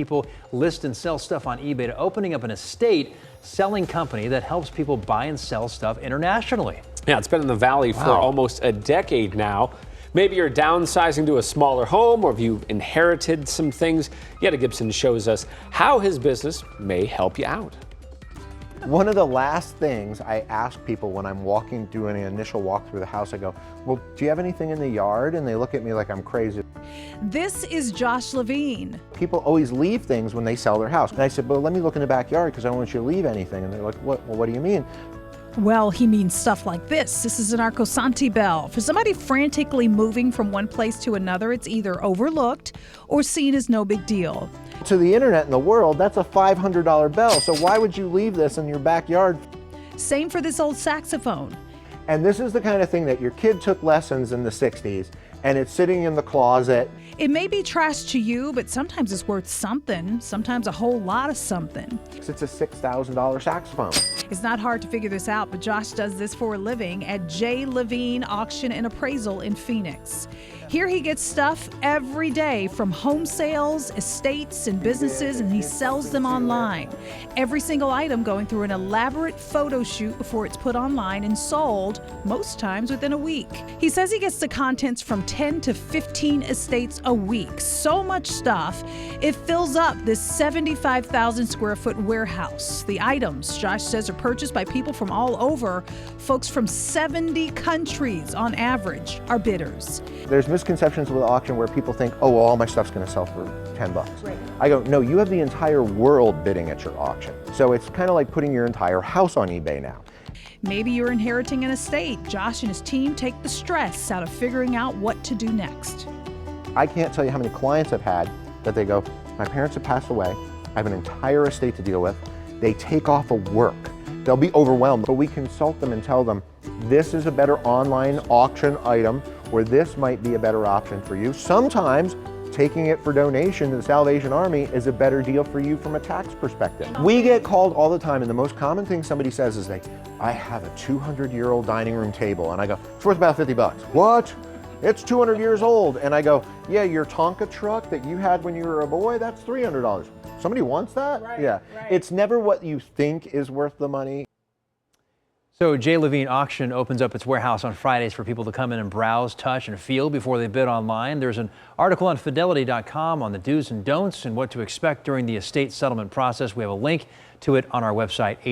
People list and sell stuff on eBay to opening up an estate selling company that helps people buy and sell stuff internationally. Yeah, it's been in the Valley for almost a decade now. Maybe you're downsizing to a smaller home, or if you've inherited some things. Yetta Gibson shows us how his business may help you out. One of the last things I ask people when I'm doing an initial walk through the house, I go, well, do you have anything in the yard? And they look at me like I'm crazy. This is Josh Levine. People always leave things when they sell their house. And I said, well, let me look in the backyard because I don't want you to leave anything. And they're like, what? Well, what do you mean? Well, he means stuff like this. This is an Arcosanti bell. For somebody frantically moving from one place to another, it's either overlooked or seen as no big deal. To the internet and the world, that's a $500 bell. So why would you leave this in your backyard? Same for this old saxophone. And this is the kind of thing that your kid took lessons in the 60s and it's sitting in the closet. It may be trash to you, but sometimes it's worth something, sometimes a whole lot of something. It's a $6,000 saxophone. It's not hard to figure this out, but Josh does this for a living at J. Levine Auction and Appraisal in Phoenix. Here he gets stuff every day from home sales, estates, and businesses, and he sells them online. Every single item going through an elaborate photo shoot before it's put online and sold, most times within a week. He says he gets the contents from 10 to 15 estates a week. So much stuff, it fills up this 75,000 square foot warehouse. The items, Josh says, are purchased by people from all over. Folks from 70 countries on average are bidders. There's misconceptions with auction where people think, oh, well, all my stuff's going to sell for $10. Right. I go, no, you have the entire world bidding at your auction. So it's kind of like putting your entire house on eBay now. Maybe you're inheriting an estate. Josh and his team take the stress out of figuring out what to do next. I can't tell you how many clients I've had that they go, my parents have passed away. I have an entire estate to deal with. They take off of work. They'll be overwhelmed, but we consult them and tell them, this is a better online auction item, or this might be a better option for you. Sometimes taking it for donation to the Salvation Army is a better deal for you from a tax perspective. We get called all the time, and the most common thing somebody says is I have a 200-year-old dining room table, and I go, it's worth about $50. What? It's 200 years old. And I go, yeah, your Tonka truck that you had when you were a boy, that's $300. Somebody wants that? Right, yeah. right. It's never what you think is worth the money. So J. Levine Auction opens up its warehouse on Fridays for people to come in and browse, touch, and feel before they bid online. There's an article on Fidelity.com on the do's and don'ts and what to expect during the estate settlement process. We have a link to it on our website.